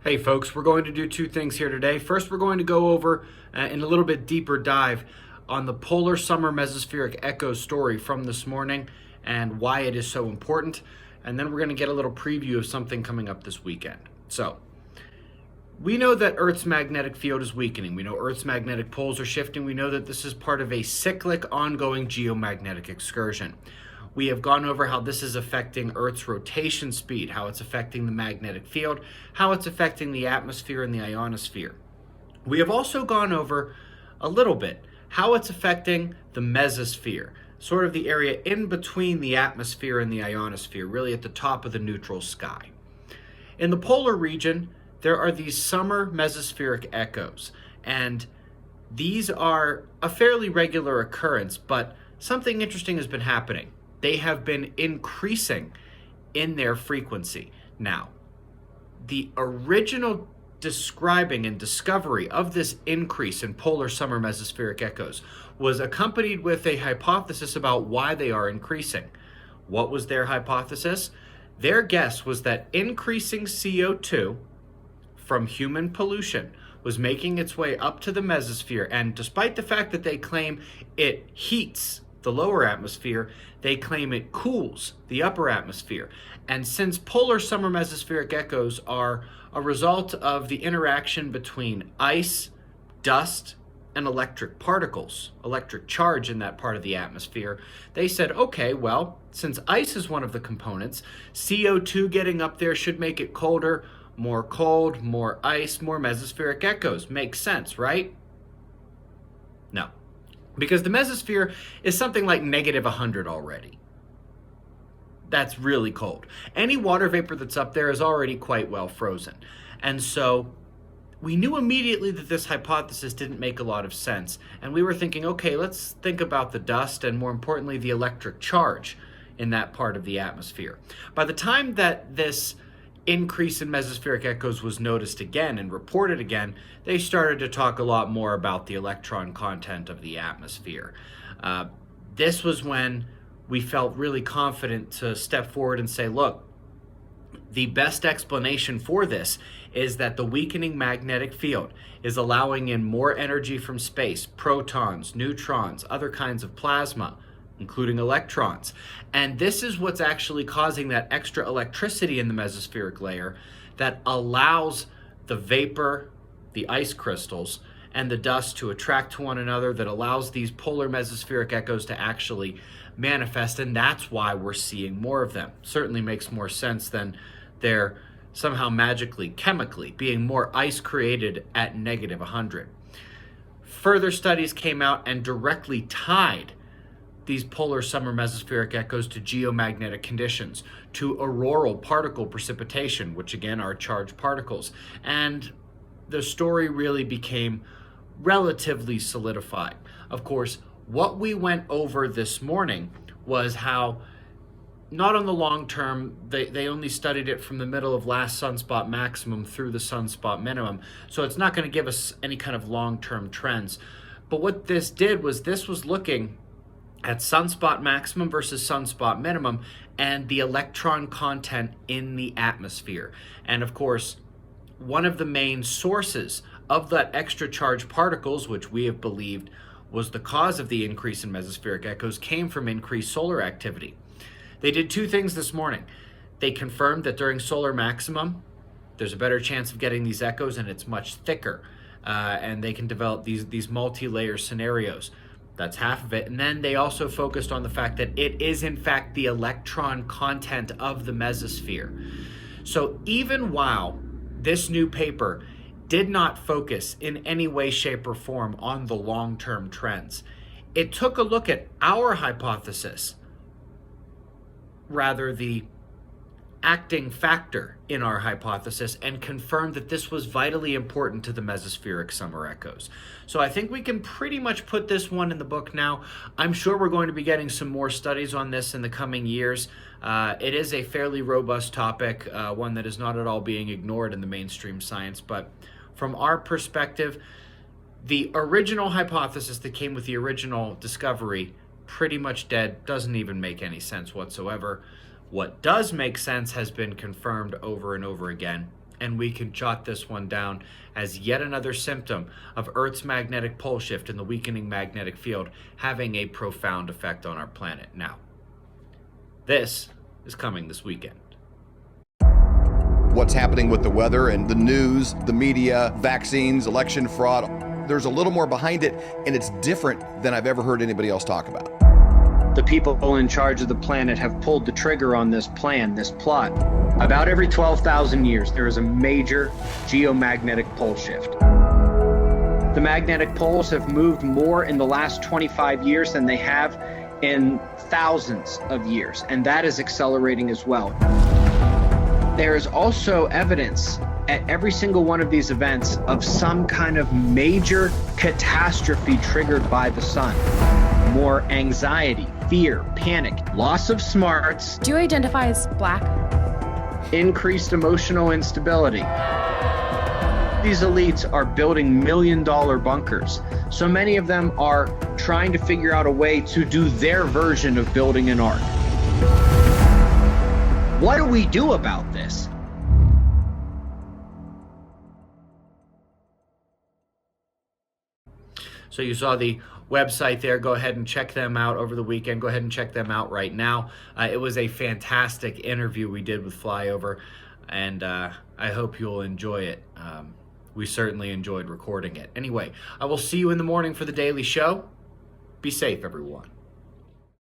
Hey folks, we're going to do two things here today. First, we're going to go over in a little bit deeper dive on the polar summer mesospheric echo story from this morning and why it is so important. And then we're going to get a little preview of something coming up this weekend. So, we know that Earth's magnetic field is weakening. We know Earth's magnetic poles are shifting. We know that this is part of a cyclic, ongoing geomagnetic excursion. We have gone over how this is affecting Earth's rotation speed, how it's affecting the magnetic field, how it's affecting the atmosphere and the ionosphere. We have also gone over a little bit how it's affecting the mesosphere, sort of the area in between the atmosphere and the ionosphere, really at the top of the neutral sky. In the polar region, there are these summer mesospheric echoes, and these are a fairly regular occurrence, but something interesting has been happening. They have been increasing in their frequency. Now, the original describing and discovery of this increase in polar summer mesospheric echoes was accompanied with a hypothesis about why they are increasing. What was their hypothesis? Their guess was that increasing CO2 from human pollution was making its way up to the mesosphere, and despite the fact that they claim it heats the lower atmosphere, they claim it cools the upper atmosphere. And since polar summer mesospheric echoes are a result of the interaction between ice, dust, and electric particles, electric charge in that part of the atmosphere, they said, okay, well, since ice is one of the components, CO2 getting up there should make it colder, more cold, more ice, more mesospheric echoes. Makes sense, right? No. Because the mesosphere is something like negative 100 already. That's really cold. Any water vapor that's up there is already quite well frozen. And so we knew immediately that this hypothesis didn't make a lot of sense. And we were thinking, okay, let's think about the dust and more importantly, the electric charge in that part of the atmosphere. By the time that this increase in mesospheric echoes was noticed again and reported again, they started to talk a lot more about the electron content of the atmosphere. This was when we felt really confident to step forward and say, look, the best explanation for this is that the weakening magnetic field is allowing in more energy from space, protons, neutrons, other kinds of plasma, including electrons. And this is what's actually causing that extra electricity in the mesospheric layer that allows the vapor, the ice crystals, and the dust to attract to one another, that allows these polar mesospheric echoes to actually manifest, and that's why we're seeing more of them. Certainly makes more sense than they're somehow magically, chemically, being more ice created at negative 100. Further studies came out and directly tied these polar summer mesospheric echoes to geomagnetic conditions, to auroral particle precipitation, which again are charged particles. And the story really became relatively solidified. Of course, what we went over this morning was how, not on the long term, they only studied it from the middle of last sunspot maximum through the sunspot minimum, so it's not going to give us any kind of long-term trends. But what this did was this was looking at sunspot maximum versus sunspot minimum and the electron content in the atmosphere. And of course, one of the main sources of that extra charged particles, which we have believed was the cause of the increase in mesospheric echoes, came from increased solar activity. They did two things this morning. They confirmed that during solar maximum, there's a better chance of getting these echoes and it's much thicker. And they can develop these multi-layer scenarios. That's half of it. And then they also focused on the fact that it is in fact the electron content of the mesosphere. So even while this new paper did not focus in any way, shape, or form on the long-term trends, it took a look at our hypothesis, rather the acting factor in our hypothesis, and confirmed that this was vitally important to the mesospheric summer echoes. So I think we can pretty much put this one in the book now. I'm sure we're going to be getting some more studies on this in the coming years. It is a fairly robust topic, one that is not at all being ignored in the mainstream science, but from our perspective, the original hypothesis that came with the original discovery, pretty much dead, doesn't even make any sense whatsoever. What does make sense has been confirmed over and over again. and we can jot this one down as yet another symptom of Earth's magnetic pole shift and the weakening magnetic field having a profound effect on our planet. Now, this is coming this weekend. What's happening with the weather and the news, the media, vaccines, election fraud. There's a little more behind it, and it's different than I've ever heard anybody else talk about. The people in charge of the planet have pulled the trigger on this plan, this plot. About every 12,000 years, there is a major geomagnetic pole shift. The magnetic poles have moved more in the last 25 years than they have in thousands of years, and that is accelerating as well. There is also evidence at every single one of these events of some kind of major catastrophe triggered by the sun. More anxiety, fear, panic, loss of smarts. Do you identify as Black? Increased emotional instability. These elites are building million-dollar bunkers. So many of them are trying to figure out a way to do their version of building an ark. What do we do about this? So you saw the website there. Go ahead and check them out over the weekend. Go ahead and check them out right now. It was a fantastic interview we did with Flyover, and I hope you'll enjoy it. We certainly enjoyed recording it. Anyway, I will see you in the morning for the Daily Show. Be safe, everyone.